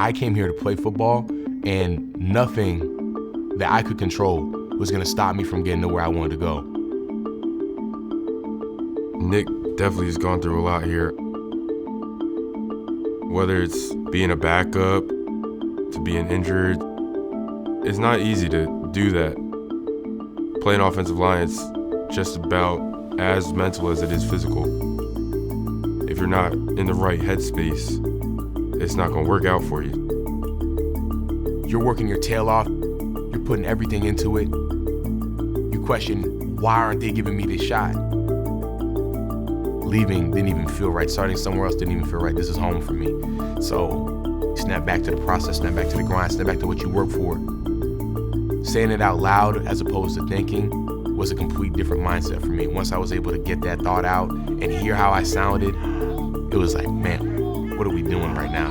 I came here to play football, and nothing that I could control was gonna stop me from getting to where I wanted to go. Nick definitely has gone through a lot here. Whether it's being a backup, to being injured, it's not easy to do that. Playing offensive line is just about as mental as it is physical. If you're not in the right headspace, it's not gonna work out for you. You're working your tail off, you're putting everything into it. You question, why aren't they giving me this shot? Leaving didn't even feel right. Starting somewhere else didn't even feel right. This is home for me. So snap back to the process, snap back to the grind, snap back to what you work for. Saying it out loud as opposed to thinking was a complete different mindset for me. Once I was able to get that thought out and hear how I sounded, it was like, man, what are we doing right now?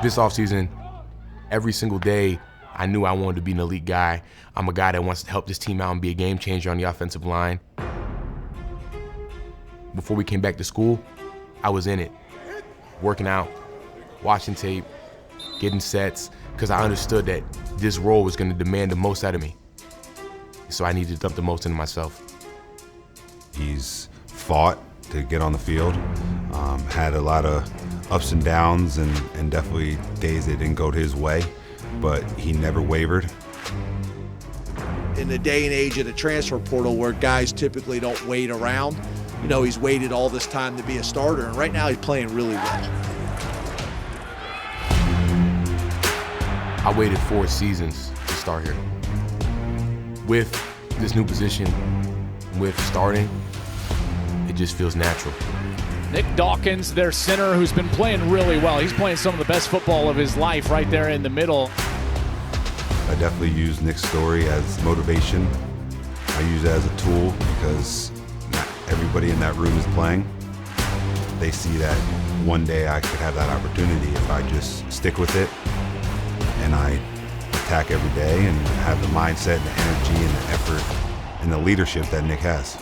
This offseason, every single day, I knew I wanted to be an elite guy. I'm a guy that wants to help this team out and be a game changer on the offensive line. Before we came back to school, I was in it, working out, watching tape, getting sets, because I understood that this role was going to demand the most out of me. So I needed to dump the most into myself. He's fought to get on the field, had a lot of ups and downs and definitely days that didn't go his way, but he never wavered. In the day and age of the transfer portal where guys typically don't wait around, you know, he's waited all this time to be a starter, and right now he's playing really well. I waited 4 seasons to start here. With this new position, with starting, it just feels natural. Nick Dawkins, their center, who's been playing really well. He's playing some of the best football of his life right there in the middle. I definitely use Nick's story as motivation. I use it as a tool because not everybody in that room is playing. They see that one day I could have that opportunity if I just stick with it and I attack every day and have the mindset and the energy and the effort and the leadership that Nick has.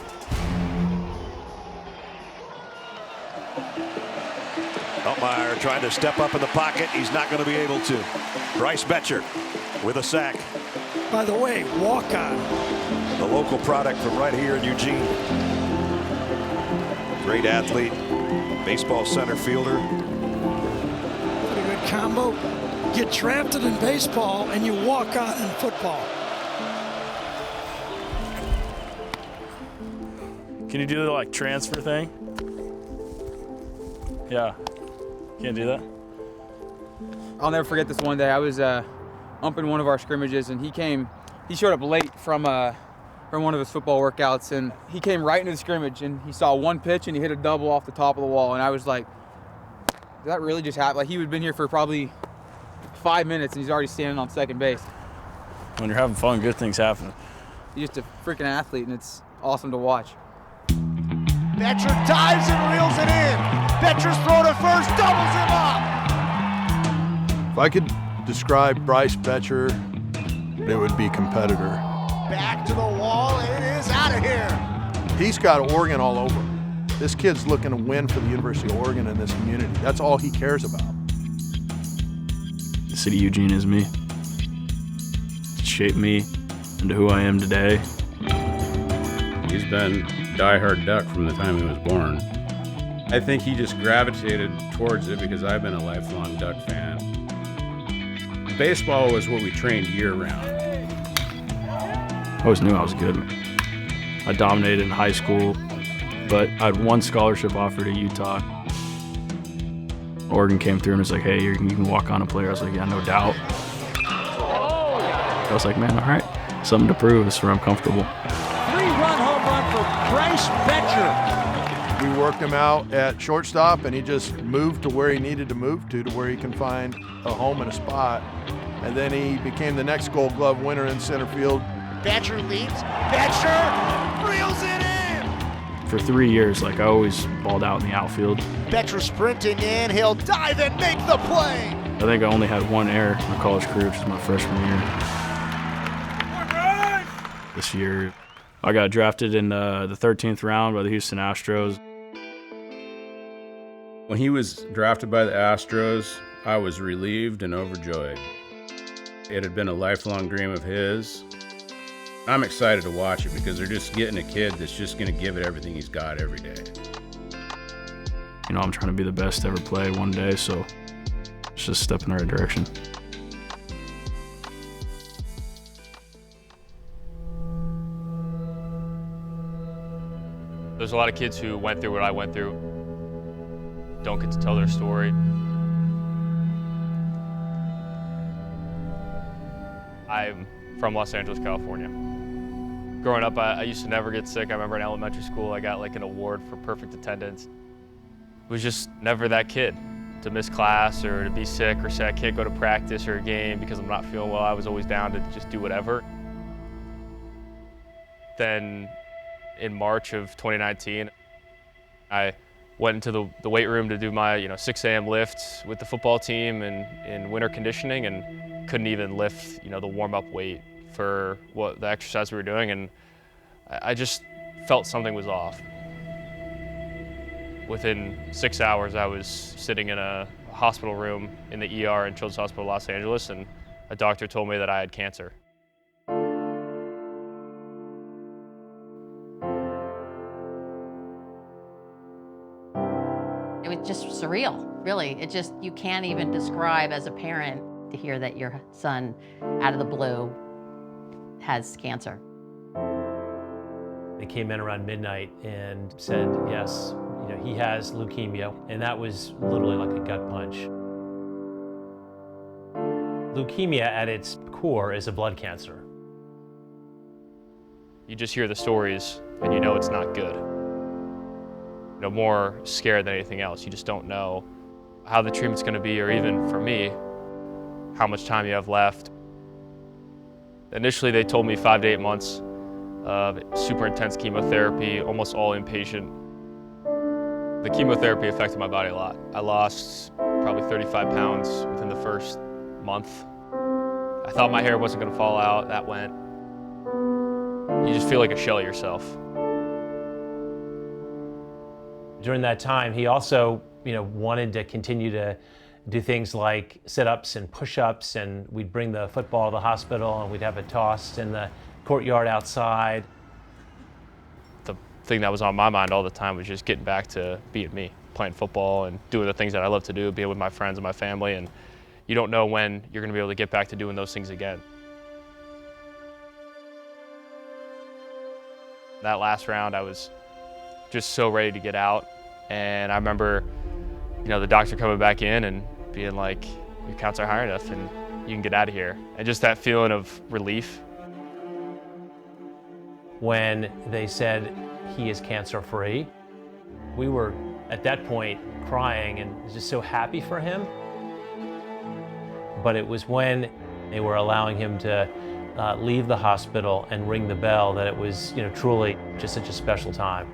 Altmaier trying to step up in the pocket. He's not going to be able to. Bryce Boettcher with a sack. By the way, walk on. The local product from right here in Eugene. Great athlete, baseball center fielder. Pretty good combo. Get drafted in baseball and you walk on in football. Can you do the like transfer thing? Yeah. Can't do that? I'll never forget this one day. I was umping one of our scrimmages, and he showed up late from one of his football workouts, and he came right into the scrimmage, and he saw one pitch, and he hit a double off the top of the wall, and I was like, did that really just happen? Like, he had been here for probably 5 minutes, and he's already standing on second base. When you're having fun, good things happen. He's just a freaking athlete, and it's awesome to watch. Boettcher dives and reels it in. Boettcher's throw to first, doubles him up. If I could describe Bryce Boettcher, it would be competitor. Back to the wall, and it is out of here. He's got Oregon all over. This kid's looking to win for the University of Oregon in this community. That's all he cares about. The city of Eugene is me. It shaped me into who I am today. He's been diehard Duck from the time he was born. I think he just gravitated towards it because I've been a lifelong Duck fan. Baseball was what we trained year-round. I always knew I was good. I dominated in high school, but I had one scholarship offer to Utah. Oregon came through and was like, hey, you can walk on a player. I was like, yeah, no doubt. I was like, man, all right, something to prove. This is where I'm comfortable. 3-run home run for Bryce Boettcher. We worked him out at shortstop, and he just moved to where he needed to move to where he can find a home and a spot. And then he became the next Gold Glove winner in center field. Boettcher leads. Boettcher reels it in. For 3 years, like I always balled out in the outfield. Boettcher sprinting in. He'll dive and make the play. I think I only had one error in my college career, which was my freshman year. This year, I got drafted in the 13th round by the Houston Astros. When he was drafted by the Astros, I was relieved and overjoyed. It had been a lifelong dream of his. I'm excited to watch it because they're just getting a kid that's just going to give it everything he's got every day. You know, I'm trying to be the best to ever play one day, so it's just a step in the right direction. There's a lot of kids who went through what I went through, don't get to tell their story. I'm from Los Angeles, California. Growing up, I used to never get sick. I remember in elementary school, I got like an award for perfect attendance. It was just never that kid to miss class or to be sick or say I can't go to practice or a game because I'm not feeling well. I was always down to just do whatever. Then in March of 2019, I went into the weight room to do my 6 a.m. lifts with the football team and in winter conditioning, and couldn't even lift the warm-up weight for what the exercise we were doing, and I just felt something was off. Within 6 hours, I was sitting in a hospital room in the ER in Children's Hospital Los Angeles, and a doctor told me that I had cancer. It was just surreal, really. You can't even describe as a parent to hear that your son, out of the blue, has cancer. They came in around midnight and said, yes, he has leukemia, and that was literally like a gut punch. Leukemia at its core is a blood cancer. You just hear the stories and you know it's not good. More scared than anything else. You just don't know how the treatment's gonna be, or even for me, how much time you have left. Initially, they told me 5 to 8 months of super intense chemotherapy, almost all inpatient. The chemotherapy affected my body a lot. I lost probably 35 pounds within the first month. I thought my hair wasn't gonna fall out, that went. You just feel like a shell of yourself. During that time, he also, wanted to continue to do things like sit-ups and push-ups, and we'd bring the football to the hospital and we'd have it tossed in the courtyard outside. The thing that was on my mind all the time was just getting back to being me, playing football and doing the things that I love to do, being with my friends and my family, and you don't know when you're gonna be able to get back to doing those things again. That last round, I was just so ready to get out, and I remember the doctor coming back in and being like, your counts are high enough and you can get out of here. And just that feeling of relief. When they said he is cancer-free, we were at that point crying and just so happy for him. But it was when they were allowing him to leave the hospital and ring the bell that it was truly just such a special time.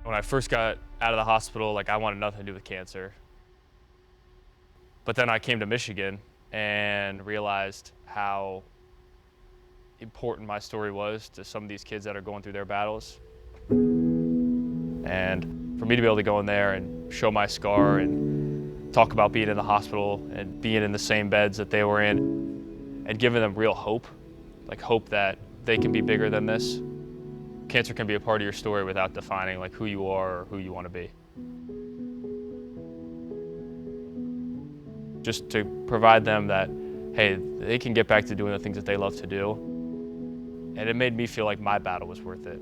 When I first got out of the hospital, I wanted nothing to do with cancer. But then I came to Michigan and realized how important my story was to some of these kids that are going through their battles. And for me to be able to go in there and show my scar and talk about being in the hospital and being in the same beds that they were in and giving them real hope, hope that they can be bigger than this. Cancer can be a part of your story without defining who you are or who you want to be. Just to provide them that, hey, they can get back to doing the things that they love to do. And it made me feel like my battle was worth it.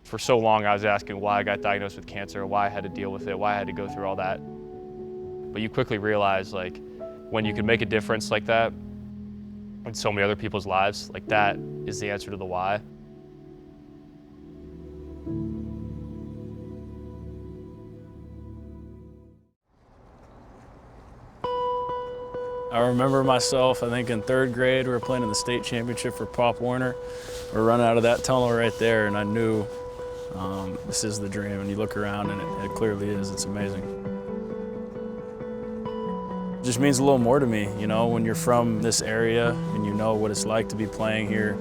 For so long, I was asking why I got diagnosed with cancer, why I had to deal with it, why I had to go through all that. But you quickly realize, when you can make a difference like that in so many other people's lives, that is the answer to the why. I remember myself, I think in 3rd grade, we were playing in the state championship for Pop Warner. We're running out of that tunnel right there, and I knew this is the dream. And you look around, and it clearly is. It's amazing. It just means a little more to me, you know, when you're from this area and you know what it's like to be playing here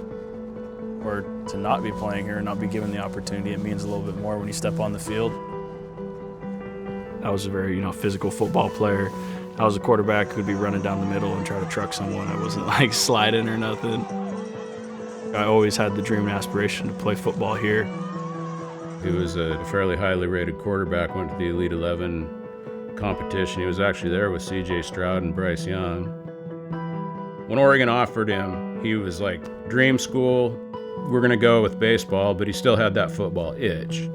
or to not be playing here and not be given the opportunity. It means a little bit more when you step on the field. I was a very, you know, physical football player. I was a quarterback who'd be running down the middle and try to truck someone. I wasn't like sliding or nothing. I always had the dream and aspiration to play football here. He was a fairly highly rated quarterback, went to the Elite 11 competition. He was actually there with C.J. Stroud and Bryce Young. When Oregon offered him, he was like, dream school, we're gonna go with baseball, but he still had that football itch.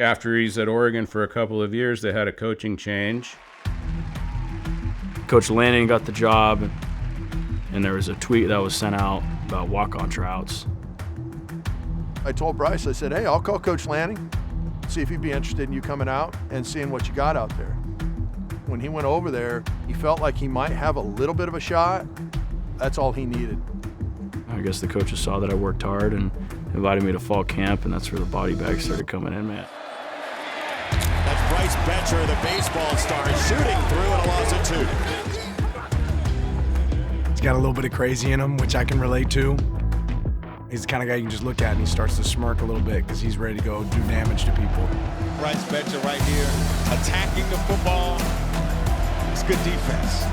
After he's at Oregon for a couple of years, they had a coaching change. Coach Lanning got the job, and there was a tweet that was sent out about walk-on tryouts. I told Bryce, I said, hey, I'll call Coach Lanning, see if he'd be interested in you coming out and seeing what you got out there. When he went over there, he felt like he might have a little bit of a shot. That's all he needed. I guess the coaches saw that I worked hard and invited me to fall camp, and that's where the body bags started coming in, man. That's Bryce Boettcher, the baseball star, shooting through and allows it two. He's got a little bit of crazy in him, which I can relate to. He's the kind of guy you can just look at and he starts to smirk a little bit because he's ready to go do damage to people. Bryce Boettcher right here, attacking the football. It's good defense.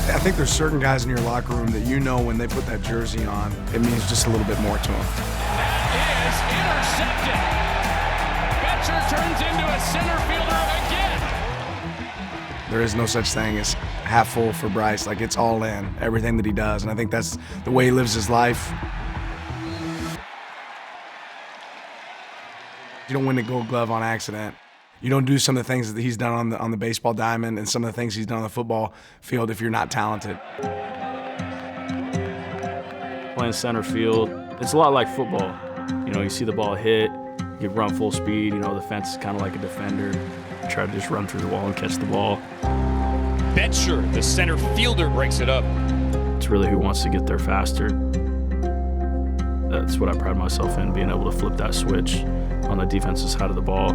I think there's certain guys in your locker room that you know when they put that jersey on, it means just a little bit more to them. That is intercepted. Boettcher turns into a center fielder again. There is no such thing as half full for Bryce. Like, it's all in, everything that he does. And I think that's the way he lives his life. You don't win the Gold Glove on accident. You don't do some of the things that he's done on the baseball diamond and some of the things he's done on the football field if you're not talented. Playing center field, it's a lot like football. You know, you see the ball hit, you run full speed, you know, the fence is kind of like a defender. You try to just run through the wall and catch the ball. Boettcher, the center fielder, breaks it up. It's really who wants to get there faster. That's what I pride myself in, being able to flip that switch on the defensive side of the ball.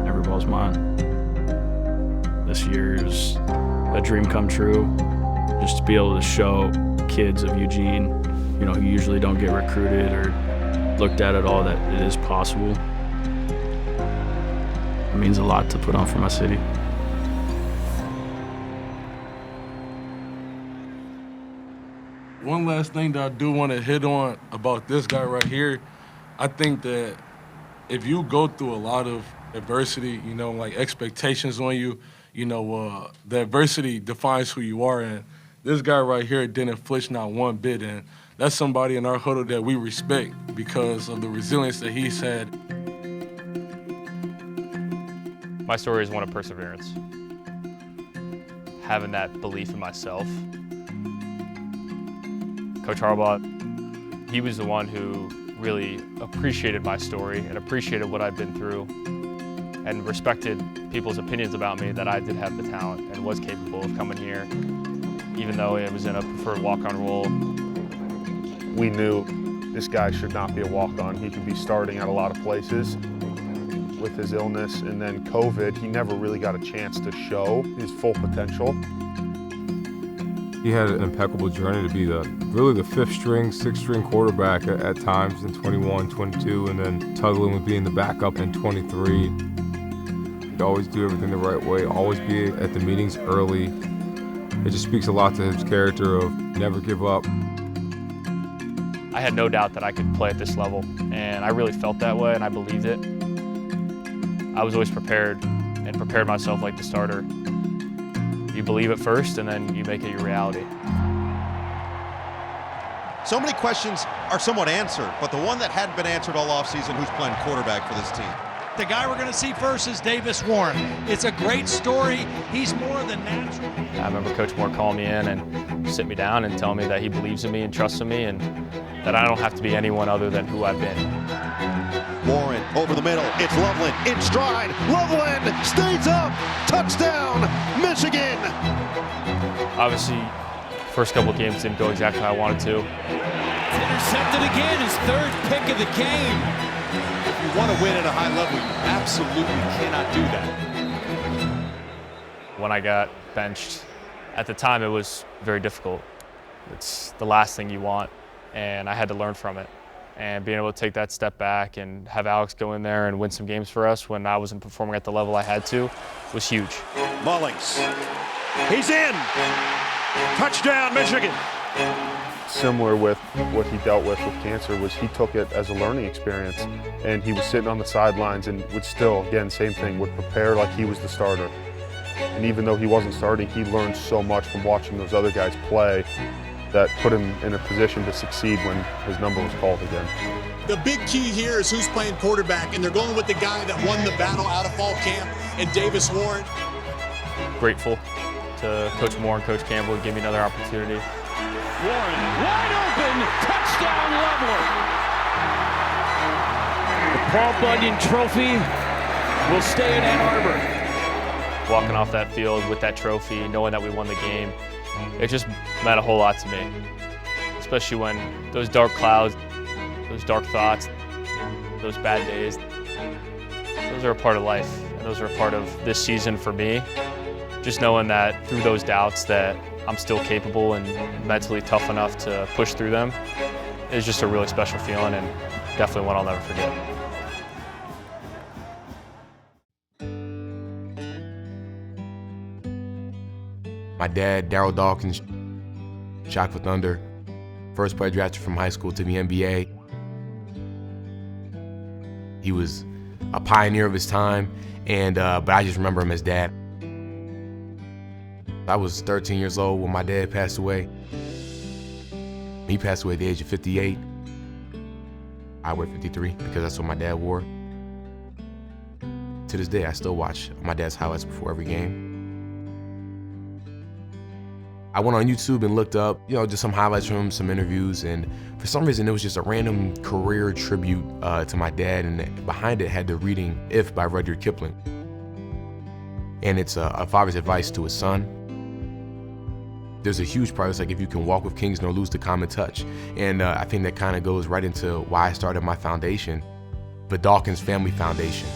Every ball's mine. This year is a dream come true, just to be able to show kids of Eugene, you know, who usually don't get recruited or looked at all, that it is possible. It means a lot to put on for my city. One last thing that I do want to hit on about this guy right here, I think that if you go through a lot of adversity, you know, like expectations on you, you know, the adversity defines who you are. And this guy right here didn't flinch not one bit. And that's somebody in our huddle that we respect because of the resilience that he's had. My story is one of perseverance. Having that belief in myself. Coach Harbaugh, he was the one who really appreciated my story and appreciated what I've been through and respected people's opinions about me, that I did have the talent and was capable of coming here, even though it was in a preferred walk-on role. We knew this guy should not be a walk-on. He could be starting at a lot of places. With his illness and then COVID, he never really got a chance to show his full potential. He had an impeccable journey to be really the fifth string, sixth string quarterback at times in 21, 22, and then tuggling with being the backup in 23. He'd always do everything the right way, always be at the meetings early. It just speaks a lot to his character of never give up. I had no doubt that I could play at this level, and I really felt that way, and I believed it. I was always prepared and prepared myself like the starter. You believe it first, and then you make it your reality. So many questions are somewhat answered, but the one that hadn't been answered all offseason, who's playing quarterback for this team? The guy we're going to see first is Davis Warren. It's a great story. He's more than natural. I remember Coach Moore calling me in and sit me down and telling me that he believes in me and trusts in me and that I don't have to be anyone other than who I've been. Warren over the middle. It's Loveland in stride. Loveland stays up. Touchdown, Michigan. Obviously, first couple of games didn't go exactly how I wanted to. It's intercepted again, his third pick of the game. If you want to win at a high level, you absolutely cannot do that. When I got benched, at the time it was very difficult. It's the last thing you want, and I had to learn from it. And being able to take that step back and have Alex go in there and win some games for us when I wasn't performing at the level I had to was huge. Mullings, he's in! Touchdown, Michigan! Similar with what he dealt with cancer was he took it as a learning experience, and he was sitting on the sidelines and would still, again, same thing, would prepare like he was the starter. And even though he wasn't starting, he learned so much from watching those other guys play that put him in a position to succeed when his number was called again. The big key here is who's playing quarterback, and they're going with the guy that won the battle out of fall camp, and Davis Warren. Grateful to Coach Moore and Coach Campbell to give me another opportunity. Warren, wide open, touchdown Leveler. The Paul Bunyan Trophy will stay in Ann Arbor. Walking off that field with that trophy, knowing that we won the game, it just meant a whole lot to me. Especially when those dark clouds, those dark thoughts, those bad days, those are a part of life, and those are a part of this season for me. Just knowing that through those doubts that I'm still capable and mentally tough enough to push through them is just a really special feeling, and definitely one I'll never forget. My dad, Darryl Dawkins, shot for Thunder, first player drafted from high school to the NBA. He was a pioneer of his time, and but I just remember him as dad. I was 13 years old when my dad passed away. He passed away at the age of 58. I wear 53 because that's what my dad wore. To this day, I still watch my dad's highlights before every game. I went on YouTube and looked up, just some highlights from him, some interviews, and for some reason it was just a random career tribute to my dad, and behind it had the reading "If" by Rudyard Kipling. And it's a father's advice to his son. There's a huge part, it's like if you can walk with kings nor lose the common touch. And I think that kind of goes right into why I started my foundation, the Dawkins Family Foundation.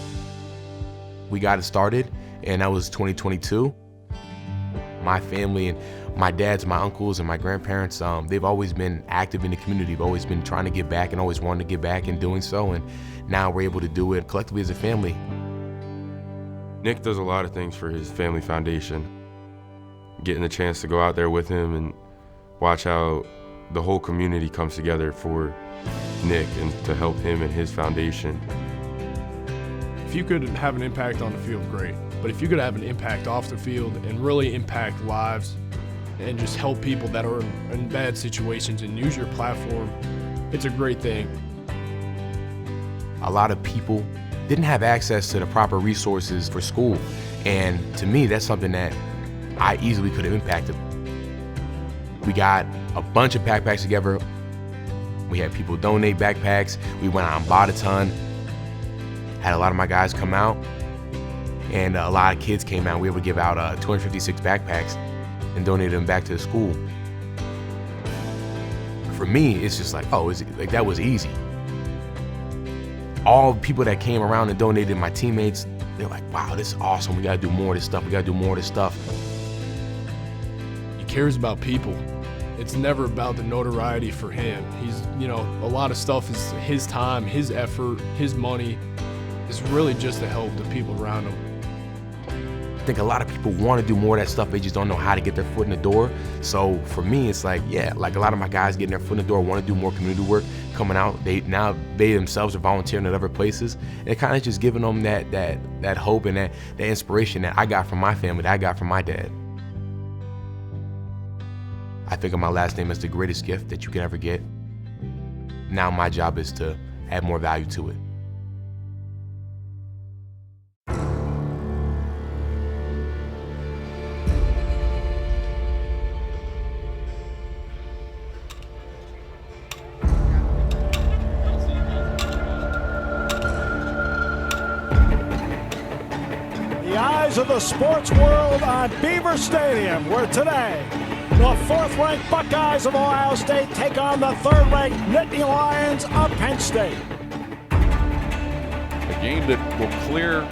We got it started, and that was 2022. My family and my dads, my uncles, and my grandparents, they've always been active in the community. They've always been trying to give back and always wanted to give back in doing so. And now we're able to do it collectively as a family. Nick does a lot of things for his family foundation. Getting the chance to go out there with him and watch how the whole community comes together for Nick and to help him and his foundation. If you could have an impact on the field, great. But if you could have an impact off the field and really impact lives and just help people that are in bad situations and use your platform, it's a great thing. A lot of people didn't have access to the proper resources for school. And to me, that's something that I easily could have impacted. We got a bunch of backpacks together. We had people donate backpacks. We went out and bought a ton. Had a lot of my guys come out, and a lot of kids came out. We were able to give out 256 backpacks and donate them back to the school. For me, it's just like, that was easy. All people that came around and donated, my teammates, they're like, wow, this is awesome. We gotta do more of this stuff. We gotta do more of this stuff. He cares about people. It's never about the notoriety for him. He's, a lot of stuff is his time, his effort, his money. It's really just to help the people around him. I think a lot of people want to do more of that stuff, they just don't know how to get their foot in the door. So for me, it's like, a lot of my guys getting their foot in the door, want to do more community work, coming out, they themselves are volunteering at other places. And kind of just giving them that hope and that inspiration that I got from my family, that I got from my dad. I think of my last name as the greatest gift that you can ever get. Now my job is to add more value to it. The eyes of the sports world on Beaver Stadium, where today the fourth-ranked Buckeyes of Ohio State take on the third-ranked Nittany Lions of Penn State. The game that will clear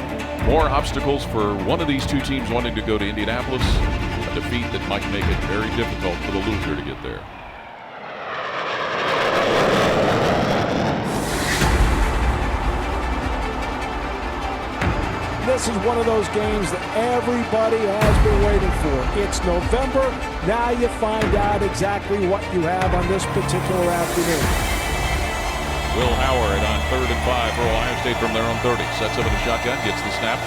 more obstacles for one of these two teams wanting to go to Indianapolis. A defeat that might make it very difficult for the loser to get there. This is one of those games that everybody has been waiting for. It's November. Now you find out exactly what you have on this particular afternoon. Will Howard on 3rd and 5 for Ohio State from their own 30. Sets up in a shotgun, gets the snap.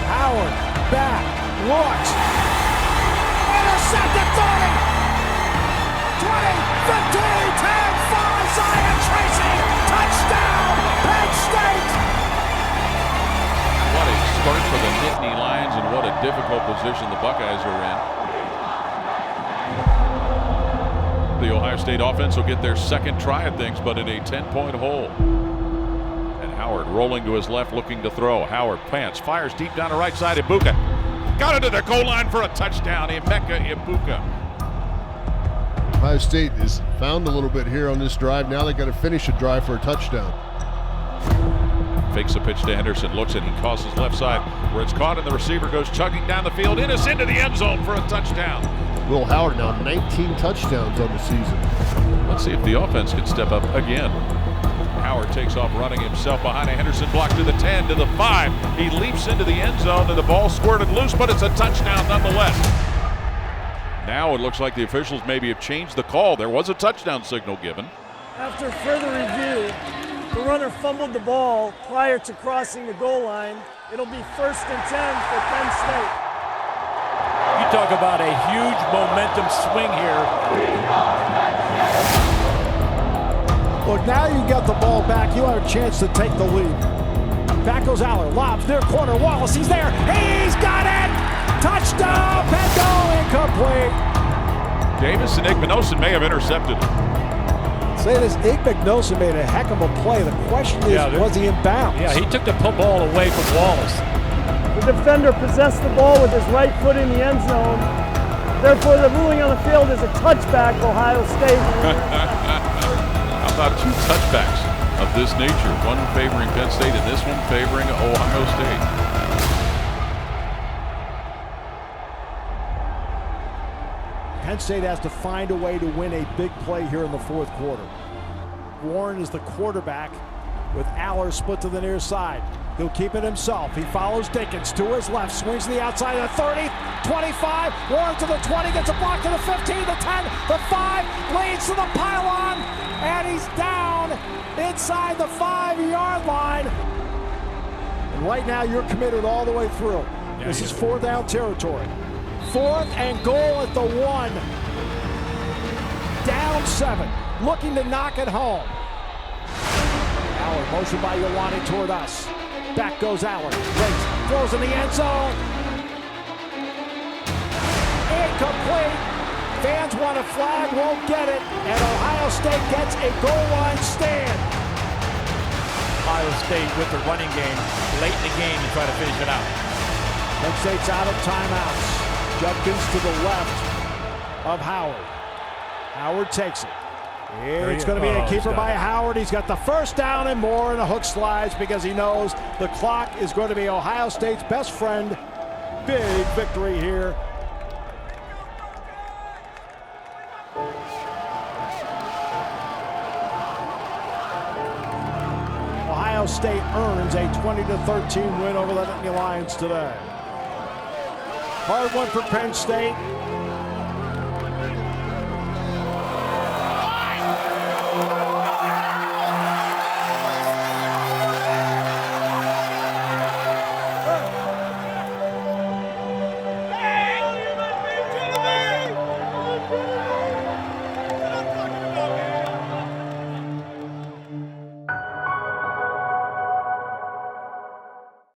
Howard back, looks. Intercept at 30. 20, 15, 10, 5, Zion Tracy. Touchdown, Penn State. What a start for the Nittany Lions, and what a difficult position the Buckeyes are in. The Ohio State offense will get their second try at things, but in a 10-point hole. And Howard rolling to his left, looking to throw. Howard pants, fires deep down the right side. Ibuka got into the goal line for a touchdown. Emeka Ibuka. Ohio State is found a little bit here on this drive. Now they got to finish a drive for a touchdown. Fakes a pitch to Henderson, looks at, he crosses left side where it's caught, and the receiver goes chugging down the field, into the end zone for a touchdown. Will Howard now 19 touchdowns on the season. Let's see if the offense can step up again. Howard takes off running himself behind a Henderson block to the 10, to the 5. He leaps into the end zone, and the ball squirted loose, but it's a touchdown nonetheless. Now it looks like the officials maybe have changed the call. There was a touchdown signal given. After further review, the runner fumbled the ball prior to crossing the goal line. It'll be 1st and 10 for Penn State. You talk about a huge momentum swing here. Look, now you got the ball back. You have a chance to take the lead. Back goes Aller. Lobs near corner. Wallace, he's there. He's got it! Touchdown! Penn, incomplete. Davis and Igmanosin may have intercepted it. Say this, Igmanosin made a heck of a play. The question is, was he in bounds? Yeah, he took the ball away from Wallace. The defender possessed the ball with his right foot in the end zone. Therefore, the ruling on the field is a touchback, Ohio State. How about two touchbacks of this nature? One favoring Penn State and this one favoring Ohio State. Penn State has to find a way to win a big play here in the 4th quarter. Warren is the quarterback with Aller split to the near side. He'll keep it himself. He follows Dickens to his left, swings to the outside of the 30, 25, Warren to the 20, gets a block to the 15, the 10, the 5, leads to the pylon, and he's down inside the 5-yard line. And right now you're committed all the way through. This is 4th down territory. 4th and goal at the 1. Down 7, looking to knock it home. Aller motion by Ioane toward us. Back goes Aller. Waits, throws in the end zone. Incomplete. Fans want a flag, won't get it. And Ohio State gets a goal line stand. Ohio State with the running game late in the game to try to finish it out. Penn State's out of timeouts. Judkins to the left of Howard. Howard takes it. It's going to be a keeper by Howard. He's got the 1st down and more, and a hook slides because he knows the clock is going to be Ohio State's best friend. Big victory here. Ohio State earns a 20-13 win over the Nittany Lions today. Hard one for Penn State.